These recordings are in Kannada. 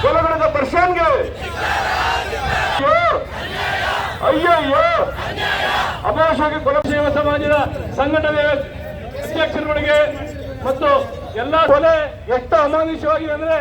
ಕೊಲಗಡದ ಪರ್ಷನ್ಗೆ ಅಯ್ಯಯ್ಯೋ ಅಮಾನುಷವಾಗಿ ಕೊಲೆ ಸೇವಾ ಸಮಾಜದ ಸಂಘಟನೆ ಅಧ್ಯಕ್ಷರುಗಳಿಗೆ ಮತ್ತು ಎಲ್ಲ ಕೊಲೆ ಎಷ್ಟು ಅಮಾನುಷವಾಗಿದೆ ಅಂದ್ರೆ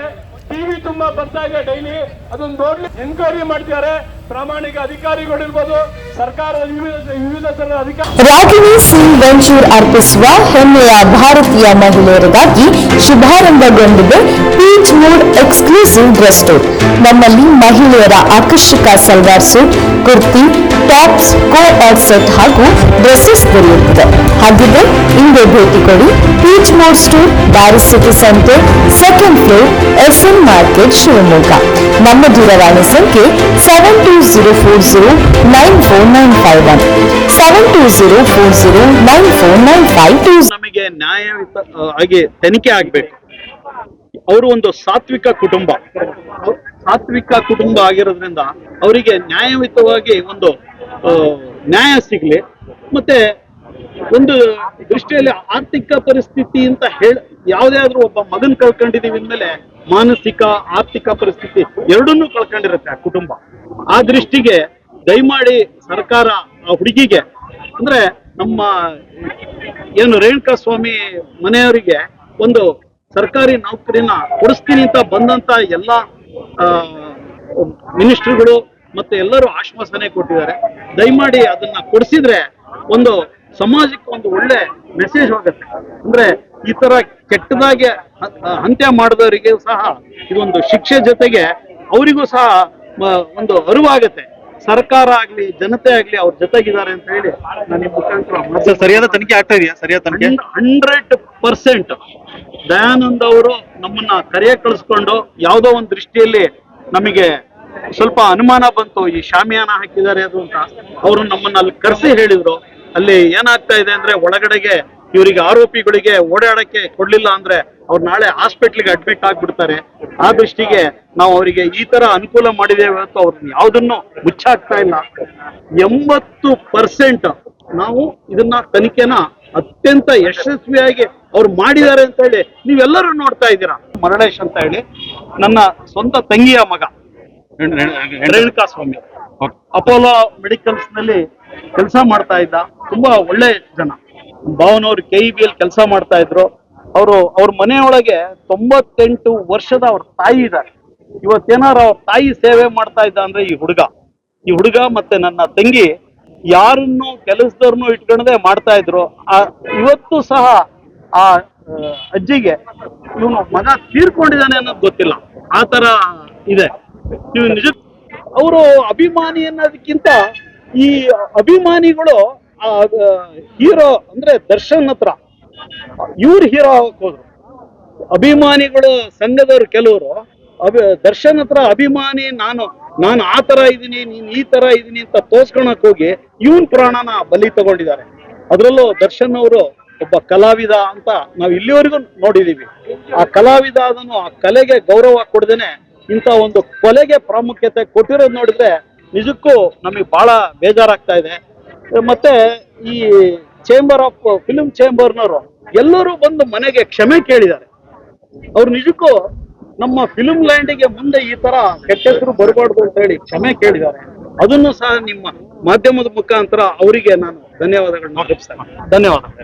ಟಿವಿ ತುಂಬಾ ಬರ್ತಾ ಇದೆ ಡೈಲಿ. ಅದನ್ನು ನೋಡ್ಲಿ ಎನ್ಕ್ವೈರಿ ಮಾಡ್ತಿದ್ದಾರೆ. ಪ್ರಾಮಾಣಿಕ ಅಧಿಕಾರಿಗಳಿರ್ಬೋದು, ಸರ್ಕಾರದ ವಿವಿಧ ತರದ ಅಧಿಕಾರಿ. ರಾಗಿಣಿ ಸಿಂಗ್ ವೆಂಚೂರ್ ಅರ್ಪಿಸುವ ಹೆಮ್ಮೆಯ ಭಾರತೀಯ ಮಹಿಳೆಯರಿಗಾಗಿ ಶುಭಾರಂಭಗೊಂಡಿದೆ peach mood exclusive dress store. ನಮ್ಮಲ್ಲಿ ಮಹಿಳೆಯರ ಆಕರ್ಷಕ salwar suit, kurti, tops, co-ord set ಹಾಗೂ ಡ್ರೆಸ್ಸಸ್ ದೊರೆಯುತ್ತದೆ. ಹಾಗಿದ್ರೆ ಇಂದೇ ಭೇಟಿ ಕೊಡಿ peach mood store, Beary's city centre, second floor, SN market, Shivamogga. ನಮ್ಮ ದೂರವಾಣಿ ಸಂಖ್ಯೆ 7204094951 7204094952. ನಮಗೆ ನ್ಯಾಯಯುತ ಆಗಿ ತನಿಖೆ ಆಗ್ಬೇಕು. ಅವರು ಒಂದು ಸಾತ್ವಿಕ ಕುಟುಂಬ ಆಗಿರೋದ್ರಿಂದ ಅವರಿಗೆ ನ್ಯಾಯಯುತವಾಗಿ ಒಂದು ನ್ಯಾಯ ಸಿಗ್ಲಿ. ಮತ್ತೆ ಒಂದು ದೃಷ್ಟಿಯಲ್ಲಿ ಆರ್ಥಿಕ ಪರಿಸ್ಥಿತಿ ಅಂತ ಯಾವುದೇ ಆದ್ರೂ ಒಬ್ಬ ಮಗನ್ ಕಳ್ಕೊಂಡಿದೀವಿ ಅಂದ್ಮೇಲೆ ಮಾನಸಿಕ ಆರ್ಥಿಕ ಪರಿಸ್ಥಿತಿ ಎರಡನ್ನೂ ಕಳ್ಕೊಂಡಿರುತ್ತೆ ಆ ಕುಟುಂಬ. ಆ ದೃಷ್ಟಿಗೆ ದಯಮಾಡಿ ಸರ್ಕಾರ ಆ ಹುಡುಗಿಗೆ ಅಂದ್ರೆ ನಮ್ಮ ಏನು ರೇಣುಕಾ ಸ್ವಾಮಿ ಮನೆಯವರಿಗೆ ಒಂದು ಸರ್ಕಾರಿ ನೌಕರಿನ ಕೊಡಿಸ್ತೀನಿ ಅಂತ ಬಂದಂತ ಎಲ್ಲ ಮಿನಿಸ್ಟ್ರುಗಳು ಮತ್ತೆ ಎಲ್ಲರೂ ಆಶ್ವಾಸನೆ ಕೊಟ್ಟಿದ್ದಾರೆ. ದಯಮಾಡಿ ಅದನ್ನ ಕೊಡಿಸಿದ್ರೆ ಒಂದು ಸಮಾಜಕ್ಕೆ ಒಂದು ಒಳ್ಳೆ ಮೆಸೇಜ್ ಹೋಗುತ್ತೆ. ಅಂದ್ರೆ ಈ ತರ ಕೆಟ್ಟದಾಗಿ ಹಂತ್ಯ ಮಾಡಿದವರಿಗೆ ಸಹ ಇದೊಂದು ಶಿಕ್ಷೆ ಜೊತೆಗೆ ಅವರಿಗೂ ಸಹ ಒಂದು ಅರಿವಾಗುತ್ತೆ. ಸರ್ಕಾರ ಆಗ್ಲಿ ಜನತೆ ಆಗ್ಲಿ ಅವ್ರ ಜೊತೆಗಿದ್ದಾರೆ ಅಂತ ಹೇಳಿ ನಾನು ಈ ಮುಖಾಂತರ ಸರಿಯಾದ ತನಿಖೆ ಆಗ್ತಾ ಇದೆಯಾ? ಸರಿಯಾದ ತನಿಖೆ 100% ದಯಾನಂದ್ ಅವರು ನಮ್ಮನ್ನ ಕರೆಯ ಕಳಿಸ್ಕೊಂಡು ಯಾವುದೋ ಒಂದು ದೃಷ್ಟಿಯಲ್ಲಿ ನಮಗೆ ಸ್ವಲ್ಪ ಅನುಮಾನ ಬಂತು, ಈ ಶಾಮಿಯಾನ ಹಾಕಿದ್ದಾರೆ ಅದು ಅಂತ. ಅವರು ನಮ್ಮನ್ನ ಅಲ್ಲಿ ಕರೆಸಿ ಹೇಳಿದ್ರು. ಅಲ್ಲಿ ಏನಾಗ್ತಾ ಇದೆ ಅಂದ್ರೆ ಒಳಗಡೆಗೆ ಇವರಿಗೆ ಆರೋಪಿಗಳಿಗೆ ಓಡಾಡಕ್ಕೆ ಕೊಡ್ಲಿಲ್ಲ ಅಂದ್ರೆ ಅವ್ರು ನಾಳೆ ಹಾಸ್ಪಿಟ್ಲಿಗೆ ಅಡ್ಮಿಟ್ ಆಗ್ಬಿಡ್ತಾರೆ. ಆ ದೃಷ್ಟಿಗೆ ನಾವು ಅವರಿಗೆ ಈ ತರ ಅನುಕೂಲ ಮಾಡಿದ್ದೇವೆ ಅಂತ ಅವ್ರನ್ನ ಯಾವ್ದನ್ನು ಮುಚ್ಚಾಕ್ತಾ ಇಲ್ಲ. 80% ನಾವು ಇದನ್ನ ತನಿಖೆನ ಅತ್ಯಂತ ಯಶಸ್ವಿಯಾಗಿ ಅವ್ರು ಮಾಡಿದ್ದಾರೆ ಅಂತ ಹೇಳಿ ನೀವೆಲ್ಲರೂ ನೋಡ್ತಾ ಇದ್ದೀರಾ. ಮರಳೇಶ್ ಅಂತ ಹೇಳಿ ನನ್ನ ಸ್ವಂತ ತಂಗಿಯ ಮಗ ರೇಣುಕಾ ಸ್ವಾಮಿ ಅಪೋಲೋ ಮೆಡಿಕಲ್ಸ್ ನಲ್ಲಿ ಕೆಲಸ ಮಾಡ್ತಾ ಇದ್ದ. ತುಂಬಾ ಒಳ್ಳೆ ಜನ. ಭಾವನವ್ರು KEB ಕೆಲಸ ಮಾಡ್ತಾ ಇದ್ರು. ಅವ್ರ ಮನೆಯೊಳಗೆ 98 ವರ್ಷದ ಅವ್ರ ತಾಯಿ ಇದ್ದಾರೆ. ಇವತ್ತೇನಾರ ಅವ್ರ ತಾಯಿ ಸೇವೆ ಮಾಡ್ತಾ ಇದ್ದ ಅಂದ್ರೆ ಈ ಹುಡುಗ ಮತ್ತೆ ನನ್ನ ತಂಗಿ ಯಾರನ್ನು ಕೆಲಸದವ್ರನ್ನು ಇಟ್ಕೊಂಡೇ ಮಾಡ್ತಾ ಇದ್ರು. ಇವತ್ತು ಸಹ ಆ ಅಜ್ಜಿಗೆ ಇವನು ಮಗ ತೀರ್ಕೊಂಡಿದ್ದಾನೆ ಅನ್ನೋದು ಗೊತ್ತಿಲ್ಲ. ಆ ತರ ಇದೆ. ನೀವು ನಿಜ ಅವರು ಅಭಿಮಾನಿ ಅನ್ನೋದಕ್ಕಿಂತ ಈ ಅಭಿಮಾನಿಗಳು ಹೀರೋ ಅಂದ್ರೆ ದರ್ಶನ್ ಹತ್ರ ಇವ್ರು ಹೀರೋ ಹೋದ್ರು. ಅಭಿಮಾನಿಗಳು ಸಂಘದವ್ರು ಕೆಲವರು ದರ್ಶನ್ ಹತ್ರ ಅಭಿಮಾನಿ ನಾನು ಆ ತರ ಇದೀನಿ, ನೀನ್ ಈ ತರ ಇದೀನಿ ಅಂತ ತೋರ್ಸ್ಕೊಳಕ್ ಹೋಗಿ ಇವನ್ ಪ್ರಾಣನ ಬಲಿ ತಗೊಂಡಿದ್ದಾರೆ. ಅದ್ರಲ್ಲೂ ದರ್ಶನ್ ಅವರು ಒಬ್ಬ ಕಲಾವಿದ ಅಂತ ನಾವು ಇಲ್ಲಿವರೆಗೂ ನೋಡಿದೀವಿ. ಆ ಕಲಾವಿದ ಅದನ್ನು ಆ ಕಲೆಗೆ ಗೌರವ ಕೊಡದೇನೆ ಇಂಥ ಒಂದು ಕೊಲೆಗೆ ಪ್ರಾಮುಖ್ಯತೆ ಕೊಟ್ಟಿರೋದು ನೋಡಿದ್ರೆ ನಿಜಕ್ಕೂ ನಮಗೆ ಬಹಳ ಬೇಜಾರಾಗ್ತಾ ಇದೆ. ಮತ್ತೆ ಈ ಫಿಲ್ಮ್ ಚೇಂಬರ್ನವರು ಎಲ್ಲರೂ ಬಂದು ಮನೆಗೆ ಕ್ಷಮೆ ಕೇಳಿದ್ದಾರೆ. ಅವ್ರು ನಿಜಕ್ಕೂ ನಮ್ಮ ಫಿಲ್ಮ್ ಲ್ಯಾಂಡಿಗೆ ಮುಂದೆ ಈ ತರ ಕೆಟ್ಟ ಹೆಸರು ಬರಬಾರ್ದು ಅಂತ ಹೇಳಿ ಕ್ಷಮೆ ಕೇಳಿದ್ದಾರೆ. ಅದನ್ನು ಸಹ ನಿಮ್ಮ ಮಾಧ್ಯಮದ ಮುಖಾಂತರ ಅವರಿಗೆ ನಾನು ಧನ್ಯವಾದಗಳನ್ನ ಅರ್ಪಿಸ್ತೇನೆ. ಧನ್ಯವಾದ.